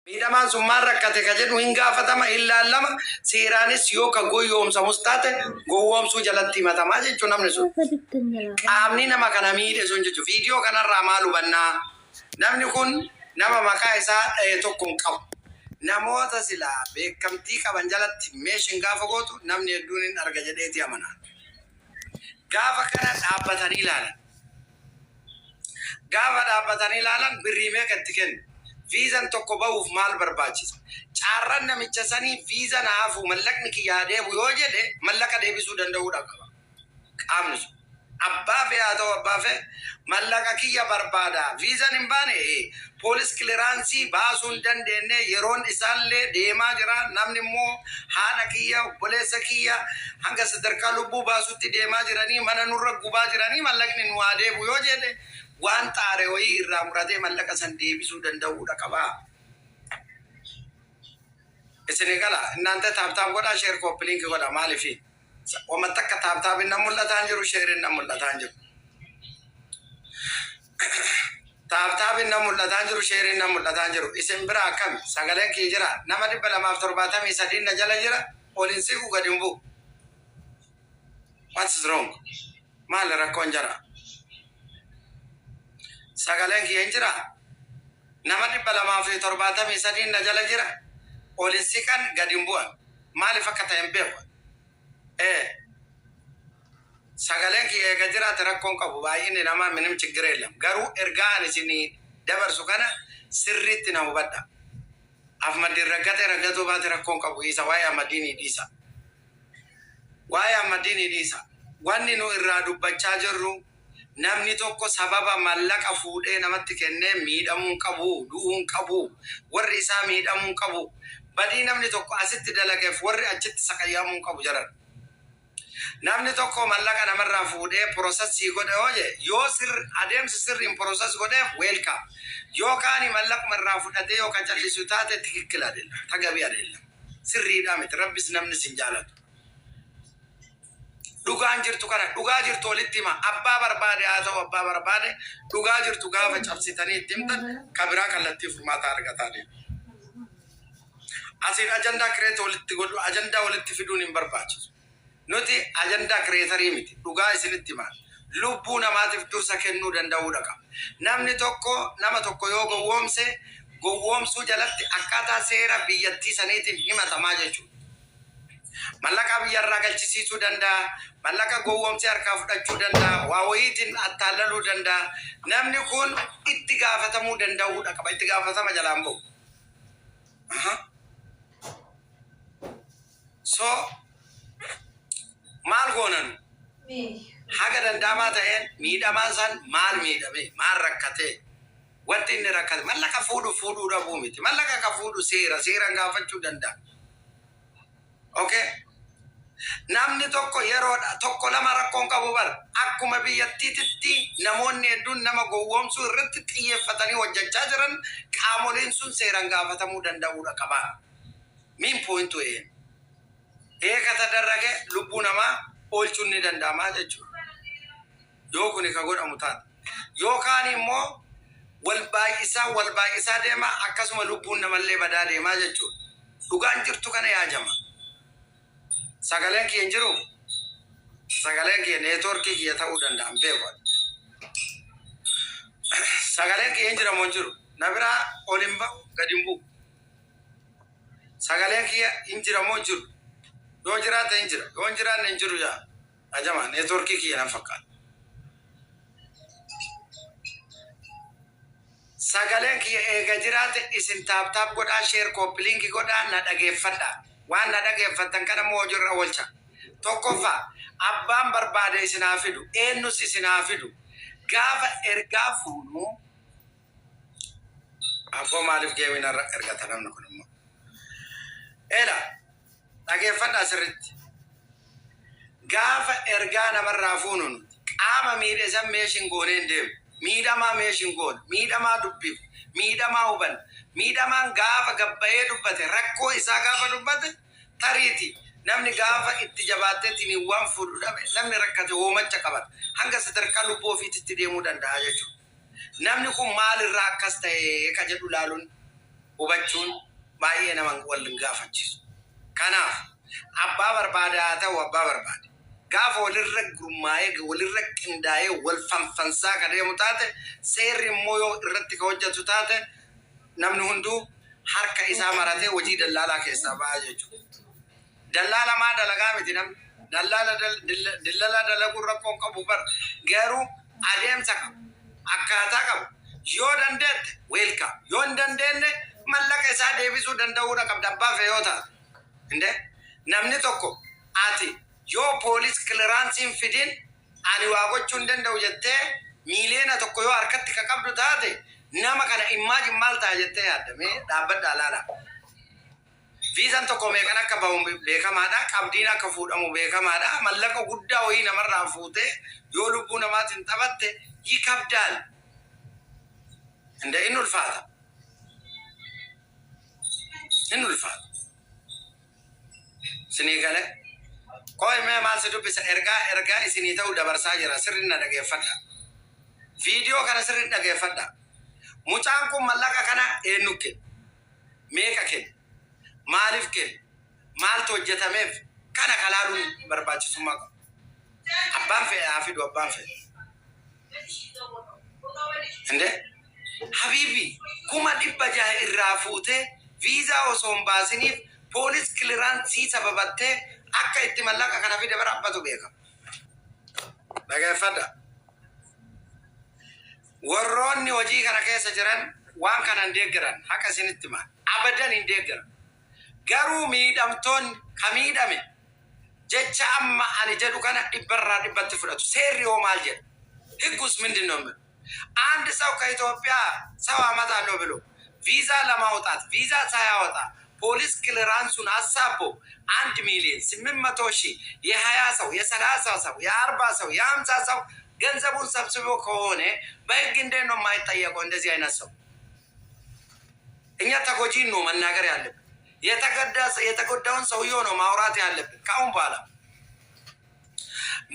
Miidhamaan sun maal rakkate ka jedhu hin gaafatama ilaallama seeraanis yoo ka gowwoomsamus taate gowwoomsuu jalatti himatamaa jechuun namni sun. Qaamni nama kana miidhe sun jechuun viidiyoo kanarraa maal hubannaa namni kun nama maqaa isaa tokko hin qabu. Namoota silaa beekamtii qaban jalatti meeshin gaafa gootu namni hedduun hin arga jedheeti amanaa. Gaafa kana dhaabbatanii ilaalan. Gaafa dhaabbatanii ilaalan birrii meeqatti kennu. Viizan tokko ba'uuf maal barbaachisa? Caarran namicha sanii viizan haafu mallaqni kiyyaa deebu yoo jedhe mallaqa deebisuu danda'uudha qaba. Qaamni sun abbaa fee haa ta'u abbaa fee mallaqa kiyya barbaada. Viizan hin baane poolis kiliraansii baasuu hin dandeenye yeroon isaallee deemaa jira. Namni immoo haadha kiyya obboleessa kiyya hanga sadarkaa lubbuu baasutti deemaa jiranii mana nurra gubaa jiranii mallaqni nu haa deebu yoo jedhe waan xaare wayii irraa muratee mallaqa san deebisuu danda'uudha qaba. Isin gala እናንተ ታብታብ ጎዳ ሼር ኮፕ ሊንክ ጎዳ ማለፊ ወመጠቀ ታብታብ እና ሙላታን ጅሩ ሼር እና ሙላታን ጅሩ ታብታብ እና ሙላታን ጅሩ ሼር እና ሙላታን ጅሩ isin bira akkam sagaleen kee jira nama 273 na jala jira polinsi ku gadimbu. What's wrong? Maal rakkoon jira sagaleen kee jira nama 273 na jala jira polinsi kan gadimbuan maal fakkata hin beeku sagaleen kee eega jiraate rakkoon qabu baay'inni nama minim chiggiree lam garuu ergaan isinii dabarsu kana sirriitti na hubadha. Afmaddiin raggatoo baate rakkoon qabu isa waa'ee Ahmadiinii dhiisa. Waa'ee Ahmadiinii dhiisa. Wanni nu irraa dubbachaa jirru namni tokko sababa mallaqa fuudhee namatti kennee miidhamuu qabu, du'uu qabu, warri isaa miidhamuu qabu. Badii namni tokko asitti dalageef warri achitti saqayyamuu qabu jaran. Namni tokko mallaqa namarraa fuudhee prosesii godhe hooje yoo adeemsi sirriin proses godheef welcome. Yoo kaani mallaquma irraa fudhatee yoo callisu taate tikikkila adeella tagabii adeella sirriidhaa miti rabbis namni sin jaalatu. Dhugaan jirtu kana dhugaa jirtu walitti hima abbaa barbaade haa ta'u abbaa barbaade dhugaa jirtu gaafa cabsitanii itti himtan kabiraa kallattii furmaata argataa deemu. Asiin ajandaa kireeta walitti godhu ajandaa walitti fiduun hin barbaachisu. Nuti ajandaa kireetarii miti dhugaa isinitti himaa lubbuu namaatiif dursa kennuu danda'uudha qaba. Namni tokko nama tokko yoo gowwoomse gowwoomsuu jalatti akkaataa seera biyyattii saniitiin himatamaa jechuudha. Mallaqa biyyarraa galchisiisuu danda'a. Mallaqa gowwoomsee harkaa fudhachuu danda'a. Waa wayiitiin attaalaluu danda'a. Namni kun itti gaafatamuu danda'uudha qaba. Itti gaafatama jalaan bahu. So maal goonan haga danda'amaa ta'een miidhamaan san maal miidhame maal rakkate wanti inni rakkate mallaqa fuudhuu dhabuu miti. Mallaqa ka fuudhu seeraan gaafachuu danda'a. Okay. Namni tokko yeroodha tokko lama rakkoon qabu bar akkuma biyyattiitti namoonni hedduun nama gowwoomsuu irratti xiyyeeffatanii hojjechaa jiran qaamoleen sun seeraan gaafatamuu danda'uudha qaba. Min pointu eega tadarrage lubbuu namaa oolchuun ni danda'amaa jechuudha. Yoo kuni ka godhamu taate yookaan immoo wal baay'isaa deema akkasuma lubbuun namallee badaa deemaa jechuudha. Dhugaan jirtu kana yaajama. Sagaleen kee jiru sagaleen kee neetworkii kiyya ta'uu danda'an beeku. Sagaleen kee jira moo jiru na biraa olin ba'u gadi hin bu'u. Sagaleen kee jira moo jiru yoo jiraate hin jira yoo hin jiraanne hin jiru jaa ajama neetworkii kiyya nan fakkaata. Sagaleen kiyya eega jiraate isin taaptaap godhaa sheer koppiliinki godhaa na dhageeffadhaa. Waan na dhageeffatan kana moo jirra oolcha. Tokkoffaa abbaan barbaade isinaa fidu eenyus isinaa fidu gaafa ergaa fuunu abboo maaliif geemina ergata namni kun immoo eela dhageeffadhaa sirritti gaafa ergaa namarraa fuunu qaama miidhesan meeshin gooneen deemu miidhamaa meeshin goon miidhamaa dubbiif miidhamaa huban miidhamaan gaafa gabbayee dubbate rakkoo isaa gaafa dubbate tariiti namni gaafa itti jabaateetiin waan fuudhu dhabe namni rakkate hoomacha qabata hanga sadarkaa lubbuu ofiitti deemuu danda'a jechuudha. Namni kun maalirraa akkas ta'e ka jedhu laaluun hubachuun baay'ee nama wal gaafachiisu. Kanaaf abbaa barbaade haa ta'u abbaa barbaade gaafa walirra gurmaa'ee walirra qindaa'ee wal fanfansaa kan deemu taate seerri immoo yoo irratti ka hojjetu taate namni hunduu harka isaa maratee hojii dallaalaa keessaa ba'aa jechuudha. Dallaala maa dalagaa miti namni dallala dalaguu rakkoon qabu bar garuu adeemsa qabu akkaataa qabu yoo dandeette weelka yoo hin dandeenye mallaqa isaa deebisuu danda'uudha qabda abbaa fe'oo taate. Inde namni tokko ati yoo poolis kiliraansiin fidin ani waa gochuu hin danda'u jettee miiliyoona tokko yoo harkatti ka qabdu taate nama kana imaajin maal ta'a jettee yaaddamee dhaabbadhaa laala. Viizaan tokko meeqan akka bahu beekamaadha. Qabdiin akka fuudhamu beekamaadha. Mallaqa guddaa wayii namarraa fuutee yoo lubbuu namaatiin taphatte yikabdaal. Inde inni ulfaata. Inni ulfaata. Sinii galee qoy mee maal si dubbisa ergaa isinii ta'uu dabarsaa jira sirri na dhageeffadha. Viidiyoo kana sirri dhageeffadha. Mucaan kun mallaqa kana eenyu kenna? Meeqa kenna? Maaliif kenna? Maaltu hojjetameef? Kana kalaaluun barbaachisummaa qaba. Abbaan fe'ee haa fidu abbaan fe'ee. Inde habiibi 600,000 irraa fuutee viizaa osoo hin baasiniif poolis kiliraansii sababattee akka itti mallaqa kana fide barabbatu beekama. Dhageeffadha. Warroonni hojii kana keessa jiran waan kana hin deeggaran haqa isinitti maal abadan hin deeggaran. Garuu miidhamtoonni ka miidhame jecha amma ani jedhu kana 100% fudhatu. Seerri hoo maal jedhu? Higgus ምንድን ነው? አንድ ሰው ከኢትዮጵያ ሰው አመጣለሁ ብሎ ቪዛ ለማውጣት ቪዛ ሳያወጣ ፖሊስ ክሊራንሱን አሳቦ 1,800,000 የ20 ሰው የ30 ሰው የ40 ሰው የ50 ሰው ገንዘቡን ሰብስቦ ከሆነ በህግ እንዴት ነው የማይጠየቀው? እንደዚህ አይነት ሰው እኛ ተጎጂን ነው መናገር ያለብን። የተጎዳውን ሰውዬው ነው ማውራት ያለብን። ካሁን በኋላ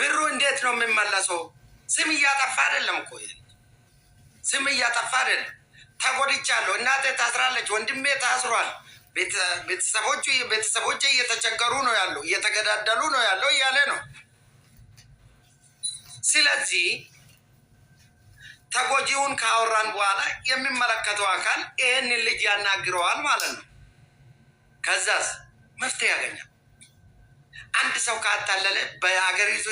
ብሩ እንዴት ነው የሚመለሰው? ስም እያጠፋ አይደለም እኮ ስም እያጠፋ አይደለም። ተጎድቻለሁ፣ እናቴ ታስራለች፣ ወንድሜ ታስሯል፣ ቤተሰቦቼ እየተቸገሩ ነው ያለው፣ እየተገዳደሉ ነው ያለው እያለ ነው። ስለዚህ ተጎጂውን ካወራን በኋላ የሚመለከተው አካል ይህንን ልጅ ያናግረዋል ማለት ነው። ከዛስ መፍትሄ ያገኛል። አንድ ሰው ካታለለ በአገሪቱ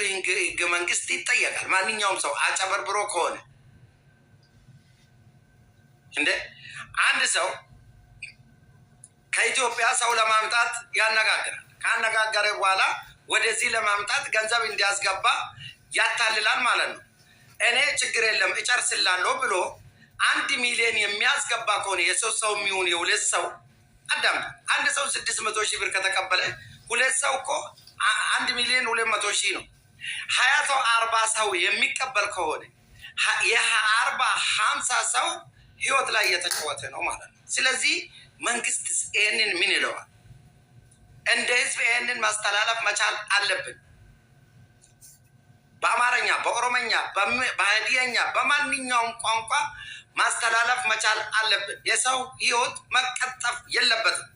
ህገ መንግስት ይጠየቃል። ማንኛውም ሰው አጨበርብሮ ከሆነ እንደ አንድ ሰው ከኢትዮጵያ ሰው ለማምጣት ያነጋግራል። ካነጋገረ በኋላ ወደዚህ ለማምጣት ገንዘብ እንዲያስገባ ያታልላል ማለት ነው። እኔ ችግር የለም እጨርስላለሁ ብሎ 1 ሚሊዮን የሚያስገባ ከሆነ የሶስት ሰው የሚሆን የሁለት ሰው አዳም አንድ ሰው 600,000 ብር ከተቀበለ ሁለት ሰው እኮ 1,200,000 ነው። 20 ሰው 40 ሰው የሚቀበል ከሆነ የ40-50 ሰው ህይወት ላይ የተጫወተ ነው ማለት ነው። ስለዚህ መንግስት ይህንን ምን ይለዋል? እንደ ህዝብ ይህንን ማስተላለፍ መቻል አለብን። በአማርኛ፣ በኦሮመኛ፣ በሀዲያኛ በማንኛውም ቋንቋ ማስተላለፍ መቻል አለብን። የሰው ህይወት መቀጠፍ የለበትም።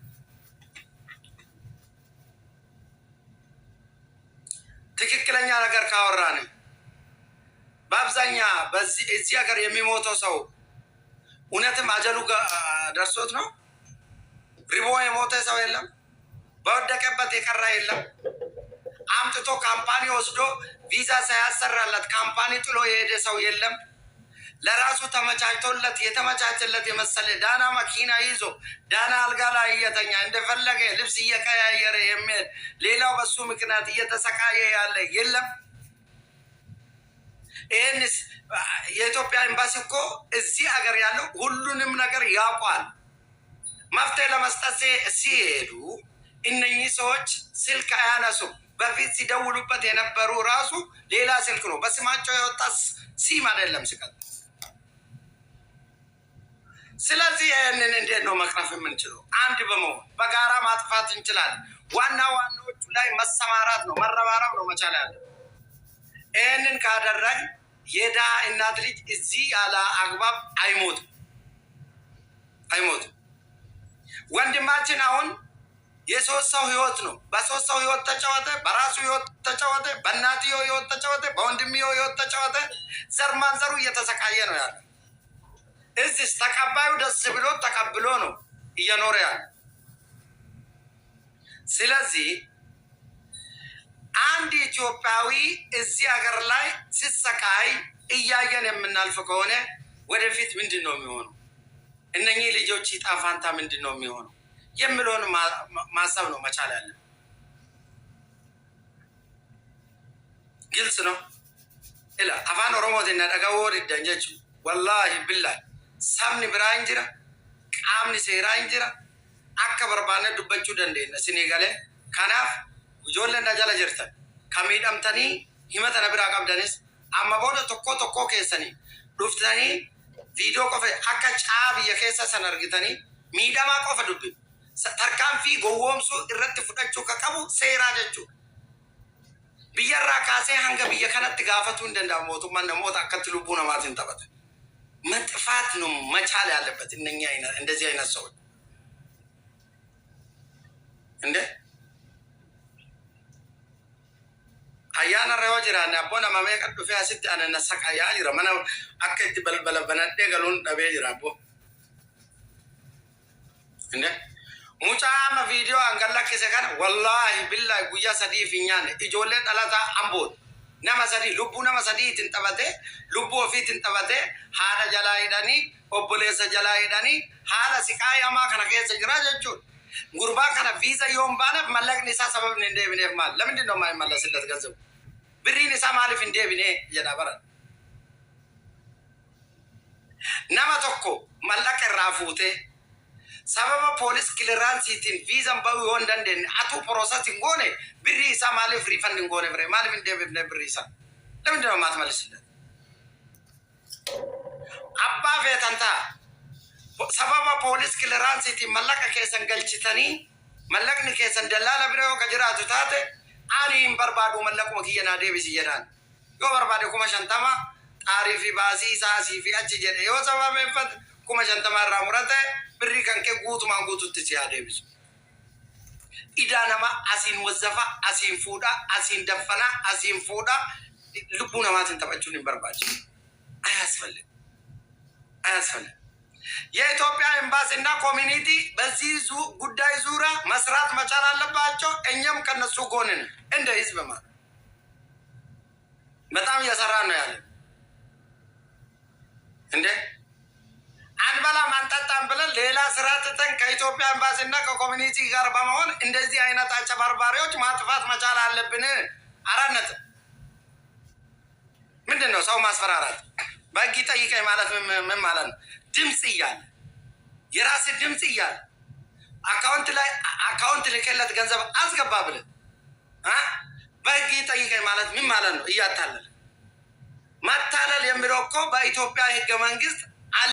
ትክክለኛ ነገር ካወራን በአብዛኛ እዚህ ሀገር የሚሞተው ሰው እውነትም አጀሉ ደርሶት ነው። ሪቦ የሞተ ሰው የለም። በወደቀበት የቀራ የለም። አምጥቶ ካምፓኒ ወስዶ ቪዛ ሳያሰራለት ካምፓኒ ጥሎ የሄደ ሰው የለም። ለራሱ ተመቻችቶለት የተመቻቸለት የመሰለ ዳና መኪና ይዞ ዳና አልጋ ላይ እየተኛ እንደፈለገ ልብስ እየቀያየረ የሚሄድ ሌላው በሱ ምክንያት እየተሰቃየ ያለ የለም። ይህንስ የኢትዮጵያ ኤምባሲ እኮ እዚህ ሀገር ያለው ሁሉንም ነገር ያውቋል። መፍትሄ ለመስጠት ሲሄዱ እነኚህ ሰዎች ስልክ አያነሱም። በፊት ሲደውሉበት የነበሩ ራሱ ሌላ ስልክ ነው። በስማቸው የወጣ ሲም አይደለም ሲቀጥ። ስለዚህ ይህንን እንዴት ነው መቅረፍ የምንችለው? አንድ በመሆን በጋራ ማጥፋት እንችላለን። ዋናዎቹ ላይ መሰማራት ነው፣ መረባረብ ነው መቻል ያለ። ይህንን ካደረግን የድሃ እናት ልጅ እዚህ ያለ አግባብ አይሞትም። ወንድማችን አሁን የሶስት ሰው ህይወት ነው። በሶስት ሰው ህይወት ተጫወተ፣ በራሱ ህይወት ተጫወተ፣ በእናትየው ህይወት ተጫወተ፣ በወንድምየው ህይወት ተጫወተ። ዘር ማንዘሩ እየተሰቃየ ነው ያለ። እዚህ ተቀባዩ ደስ ብሎ ተቀብሎ ነው እየኖረ ያለ። ስለዚህ አንድ ኢትዮጵያዊ እዚህ ሀገር ላይ ሲሰቃይ እያየን የምናልፍ ከሆነ ወደፊት ምንድን ነው የሚሆነው? እነኚህ ልጆች ዕጣ ፈንታ ምንድን ነው የሚሆነው የሚለውን ማሰብ ነው መቻል ያለ። ግልጽ ነው ኢላ አፋን ኦሮሞቲና ደጋዎ ዲደንጀቹ ወላሂ ቢላሂ sabni biraa hin jira, qaamni seeraa hin jira. Akka barbaanne dubbachuu dandeenya isinii galee. Kanaaf ijoolleen na jala jirtan kan miidhamtanii himata na biraa qabdanis amma booda tokko keessanii dhuftanii viidiyoo qofa akka biyya keessa san argitanii miidhamaa qofa dubbi. Tarkaanfii gowwoomsuu irratti fudhachuu ka qabu seeraa jechuudha. Biyyarraa kaasee hanga biyya kanatti gaafatuu hin danda'amu mootummaan namoota akkatti lubbuu namaatiin taphata. መጥፋት ነው መቻል ያለበት። እነኛ እንደዚህ አይነት ሰዎች እንደ አያና ረዮ ጅራና አቦና ማሜ ቀዱ ፊያሲት አነና ሰቃያ ጅራ ማና አከት በልበለ በነደ ገሉን ደቤ ጅራቦ እንደ ሙጫማ ቪዲዮ አንገላ ከሰካን ወላሂ ቢላሂ ጉያ ሰዲ ፊኛነ ኢጆሌ ዳላታ አምቦት nama sadi lubbu nama sadi tintabate lubbu ofi tintabate haala jalaa hidhanii obboleessa jalaa hidhanii haala siqaa hamaa kana keessa jira jechuudha. Gurbaa kana viisa yoon baaneef mallaqni isaa sababni hin deebineef maal? Lamni dinoo maa hin mallasilleet gazzabu? Birriin isaa maaliif hin deebinee jedha baran. Nama tokko mallaqa irraa fuutee sababa poolis kiliraansiitiin viizan bahuu yoo hin dandeenye atuu piroosatiin goone birrii isaa maaliif riifan hin goone bire maaliif hin deebifne birrii isaa lamni dinoo maat mallisilleet. Abbaa feetan ta'a sababa poolis kiliraansiitiin mallaqa keessan galchitanii mallaqni keessan dallaala bira yoo ka jiraatu taate ani hin barbaadu mallaquma kiyya naa deebisi jedhaan yoo barbaade 50 xaarii fi baasii isaa asii fi achi jedhe yoo sababeeffate 50 irraa murate birrii kan kee guutumaan guututti si haa deebisu. Idaa nama asiin wazzafa asiin fuudha asiin daffana asiin fuudha lubbuu namaatiin taphachuun hin barbaachisu. አያስፈልግም። የኢትዮጵያ ኤምባሲና ኮሚኒቲ በዚህ ጉዳይ ዙሪያ መስራት መቻል አለባቸው። እኛም ከነሱ ጎን ነን እንደ ህዝብ ማለት በጣም እየሰራ ነው ያለ እንደ አንበላም አንጠጣም ብለን ሌላ ስራ ትተን ከኢትዮጵያ ኤምባሲና ከኮሚኒቲ ጋር በመሆን እንደዚህ አይነት አጨበርባሪዎች ማጥፋት መቻል አለብን። አራነት ምንድነው ሰው ማስፈራራት? በህግ ጠይቀኝ ማለት ምን ማለት ነው? ድምጽ እያለ የራስ ድምጽ እያለ አካውንት ልከለት ገንዘብ አስገባ ብለን በህግ ጠይቀኝ ማለት ምን ማለት ነው? እያታለለ ማታለል የሚለው እኮ በኢትዮጵያ ህገ መንግስት